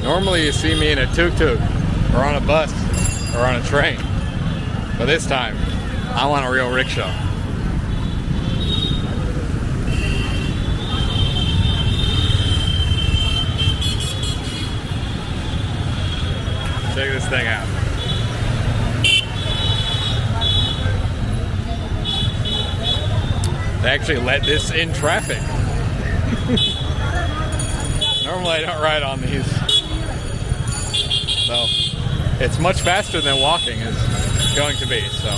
Normally you see me in a tuk-tuk or on a bus or on a train, but this time I want a real rickshaw. Check this thing out. They actually let this in traffic. Normally I don't ride on these. So it's much faster than walking is going to be. So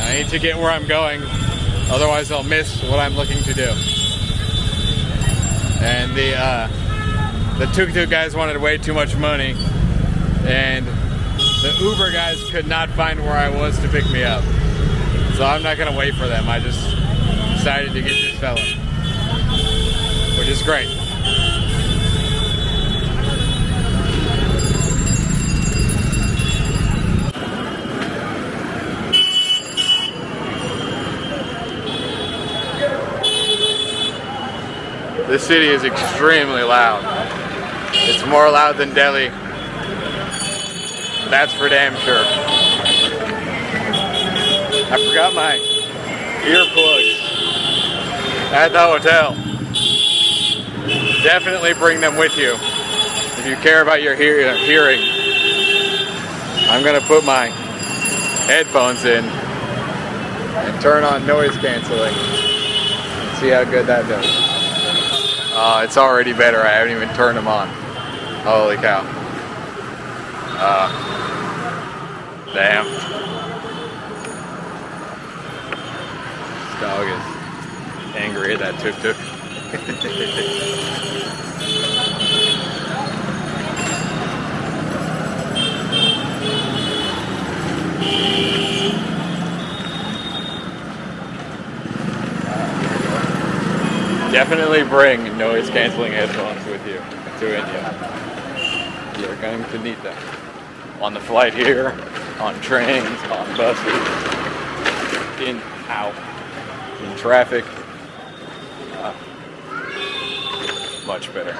I need to get where I'm going, otherwise I'll miss what I'm looking to do. And the tuk-tuk guys wanted way too much money, and the Uber guys could not find where I was to pick me up. So I'm not gonna wait for them. I just decided to get this fella, which is great. This city is extremely loud. It's more loud than Delhi. That's for damn sure. I forgot my earplugs at the hotel. Definitely bring them with you if you care about your hearing. I'm gonna put my headphones in and turn on noise canceling and see how good that does. It's already better. I haven't even turned them on. Holy cow. Damn. This dog is angry at that tuk-tuk. Definitely bring noise cancelling headphones with you to India. You're going to need them. On the flight here, on trains, on buses, in, out, in traffic. Much better.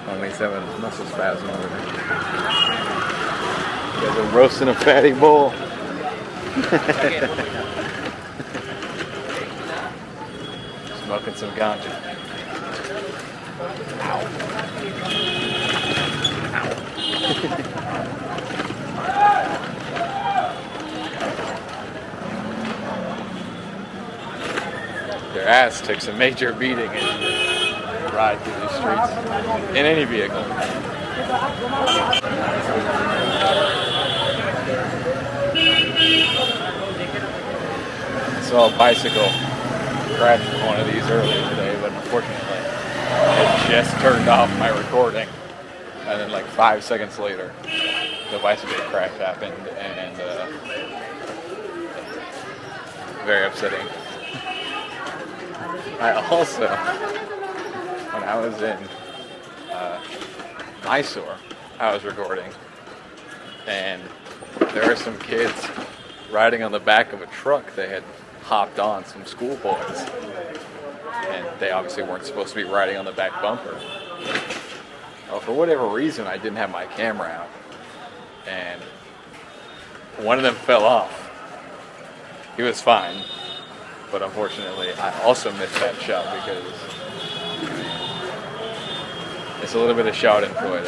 Only 7 muscle spasm over there. You guys are roasting a fatty bull. Smoking some ganja. Ow. Their ass takes a major beating as you ride through these streets in any vehicle. I saw a bicycle crash with one of these earlier today, but unfortunately it just turned off my recording, and then like 5 seconds later the bicycle crash happened, and very upsetting. I also, when I was in Mysore, I was recording, and there were some kids riding on the back of a truck. They had hopped on, some schoolboys, and they obviously weren't supposed to be riding on the back bumper. Well, for whatever reason, I didn't have my camera out, and one of them fell off. He was fine, but unfortunately I also missed that shot because it's a little bit of schadenfreude.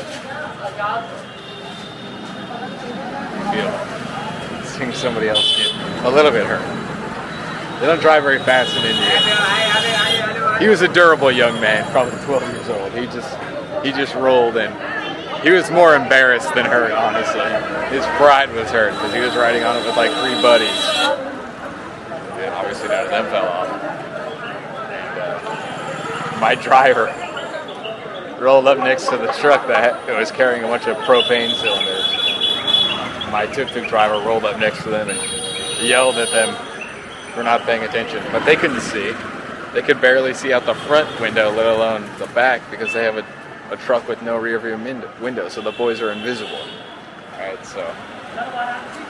You feel seeing somebody else get a little bit hurt. They don't drive very fast in India. He was a durable young man, probably 12 years old. He just rolled, and he was more embarrassed than hurt, honestly. His pride was hurt because he was riding on it with like 3 buddies. And obviously none of them fell off. And my driver rolled up next to the truck that was carrying a bunch of propane cylinders. My tuk-tuk driver rolled up next to them and yelled at them for not paying attention, but they couldn't see. They could barely see out the front window, let alone the back, because they have a truck with no rear view window, so the boys are invisible. Alright, so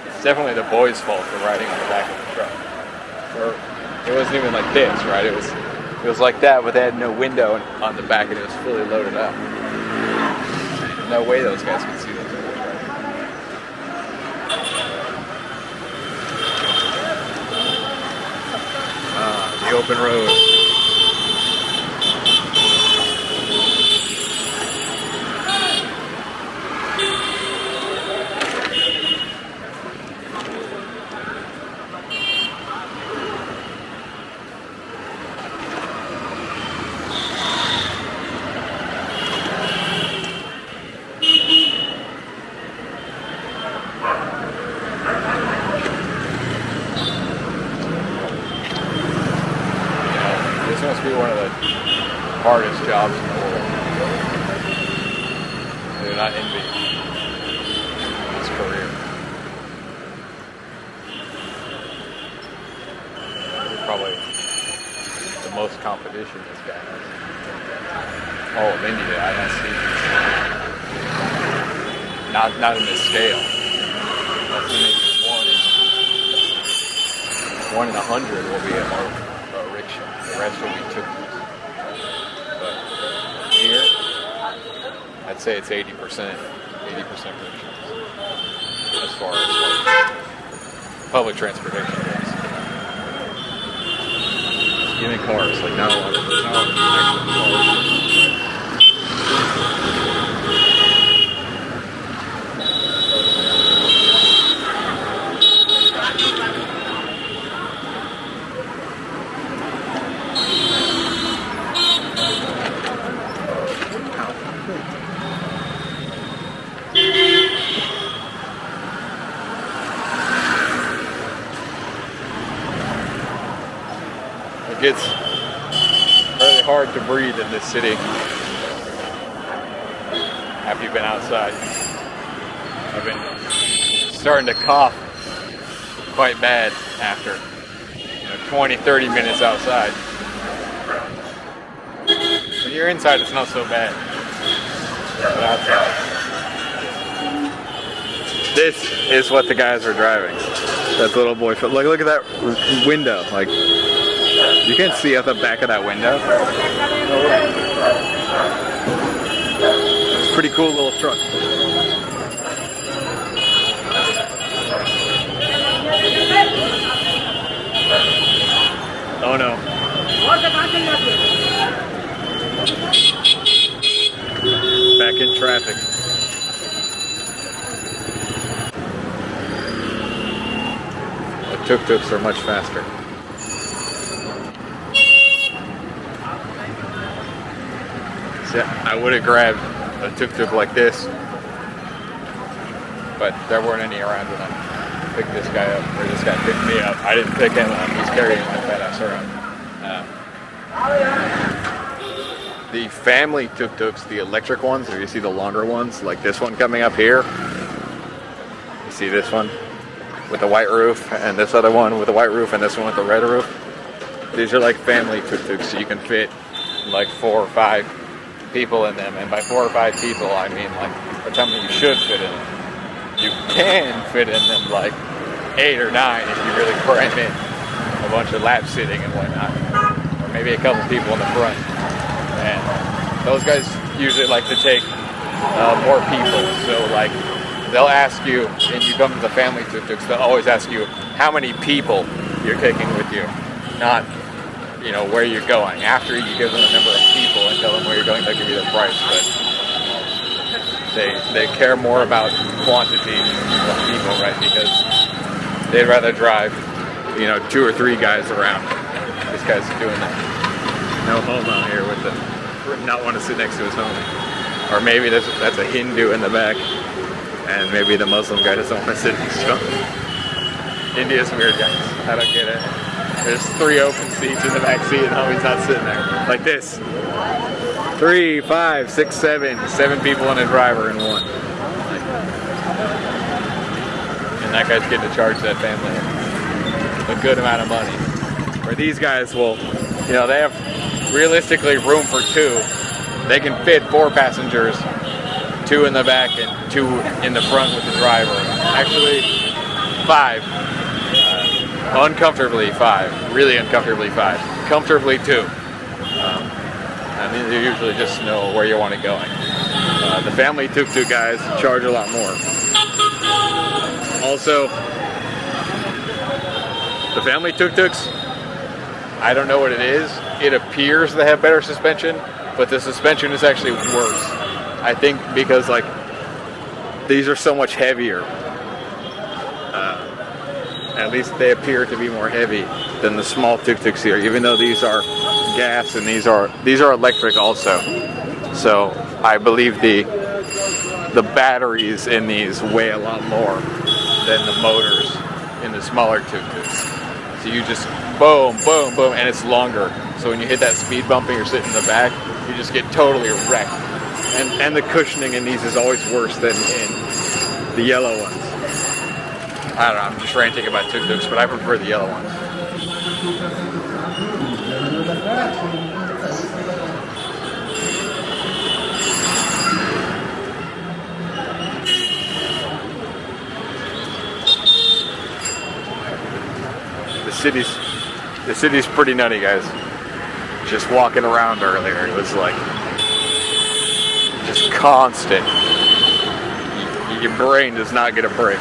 it's definitely the boys' fault for riding on the back of the truck. Or it wasn't even like this, right? It was It was like that, but they had no window on the back, and it was fully loaded up. No way those guys could see those. The open road. This must be one of the hardest jobs in the world. I do not envy this career. Probably the most competition this guy has. Oh, of India, I don't see. Not in this scale. That's maybe one in 100 will be a rickshaw. The rest will be tuk-tuks. But here, I'd say it's 80% rickshaws. As far as like public transportation goes. Even cars, like not a lot of actual cars. It gets really hard to breathe in this city after you've been outside. I've been starting to cough quite bad after 20, 30 minutes outside. When you're inside, it's not so bad. But outside. This is what the guys are driving. That little boy. Look at that window. Like, you can see out the back of that window. It's a pretty cool little truck. Oh no. Back in traffic. The tuk-tuks are much faster. See, I would have grabbed a tuk-tuk like this, but there weren't any around when I picked this guy up, or this guy picked me up. I didn't pick him up, he's carrying my fat ass around. The family tuk-tuks, the electric ones, or you see the longer ones, like this one coming up here. You see this one with the white roof, and this other one with the white roof, and this one with the red roof. These are like family tuk-tuks, so you can fit like 4 or 5 people in them, and by 4 or 5 people, I mean like that's how many you should fit in them. You can fit in them like 8 or 9 if you really cram in a bunch of lap sitting and whatnot, or maybe a couple people in the front. And those guys usually like to take more people, so like they'll ask you, and you come to the family tuk-tuks, they'll always ask you how many people you're taking with you, not where you're going. After you give them the number of people and tell them where you're going, they'll give you the price, but they care more about quantity of people, right? Because they'd rather drive 2 or 3 guys around. This guy's doing that. No homo here with the not want to sit next to his homie. Or maybe that's a Hindu in the back, and maybe the Muslim guy doesn't want to sit next to him. India's weird, guys. I don't get it. There's 3 open seats in the back seat, and homie's not sitting there. Like this. 3, 5, 6, 7 people and a driver in one. And that guy's getting to charge that family a good amount of money. Where these guys will, they have realistically room for 2. They can fit 4 passengers, 2 in the back and 2 in the front with the driver. Actually, 5. Uncomfortably 5. Really uncomfortably 5. Comfortably 2. I mean, they usually just know where you want it going. The family tuk-tuk guys charge a lot more. Also, the family tuk-tuks, I don't know what it is. It appears they have better suspension, but the suspension is actually worse. I think because like these are so much heavier. At least they appear to be more heavy than the small tuk-tuks here, even though these are gas and these are electric also. So I believe the batteries in these weigh a lot more than the motors in the smaller tuk-tuks. So you just boom, boom, boom, and it's longer. So when you hit that speed bump and you're sitting in the back, you just get totally wrecked. And the cushioning in these is always worse than in the yellow ones. I don't know, I'm just ranting about tuk-tuks, but I prefer the yellow ones. The city's pretty nutty, guys. Just walking around earlier, it was like just constant. Your brain does not get a break.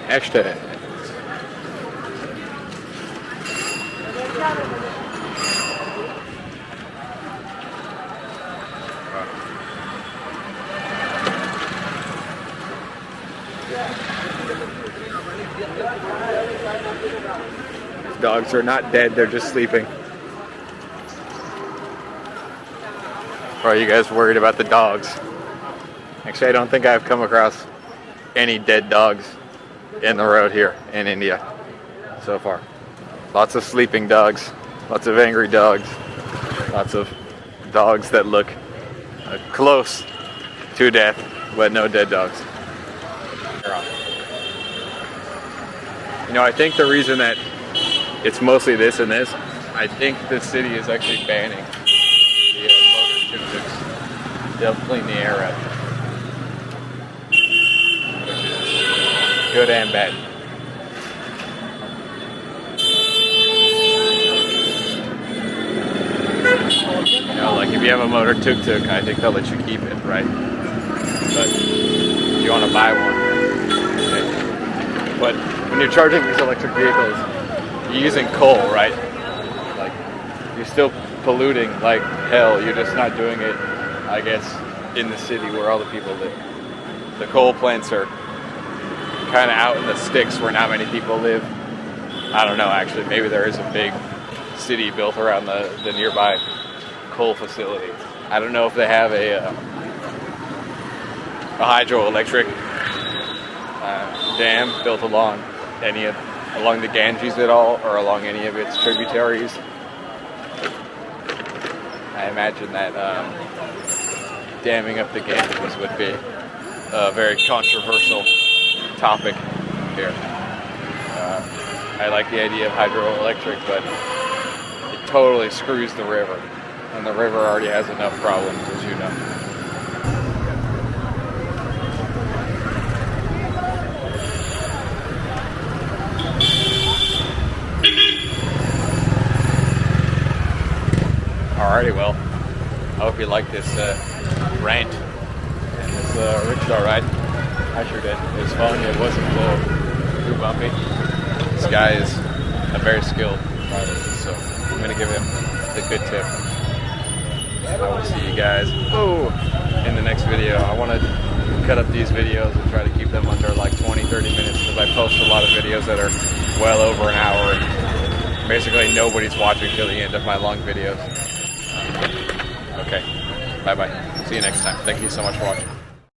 Hashtag. These dogs are not dead, they're just sleeping. Or are you guys worried about the dogs? Actually, I don't think I've come across any dead dogs in the road here in India so far. Lots of sleeping dogs, lots of angry dogs, lots of dogs that look close to death, but no dead dogs. You know, I think the reason that it's mostly this and this, I think the city is actually banning the motor tuk-tuks. They'll clean the air out. Good and bad. You know, like if you have a motor tuk-tuk, I think they'll let you keep it, right? But if you want to buy one, okay. But when you're charging these electric vehicles, you're using coal, right? Like you're still polluting like hell. You're just not doing it, I guess, in the city where all the people live. The coal plants are kind of out in the sticks where not many people live. I don't know, actually. Maybe there is a big city built around the nearby coal facility. I don't know if they have a hydroelectric dam built along the Ganges at all, or along any of its tributaries. I imagine that damming up the Ganges would be a very controversial topic here. I like the idea of hydroelectric, but it totally screws the river, and the river already has enough problems, as you know. Alrighty, well, I hope you like this rant and this rickshaw ride. I sure did. It was fun. It wasn't too bumpy. This guy is a very skilled rider, so I'm going to give him the good tip. I will see you guys in the next video. I want to cut up these videos and try to keep them under like 20-30 minutes because I post a lot of videos that are well over an hour. And basically nobody's watching till the end of my long videos. Okay, bye-bye. See you next time. Thank you so much for watching.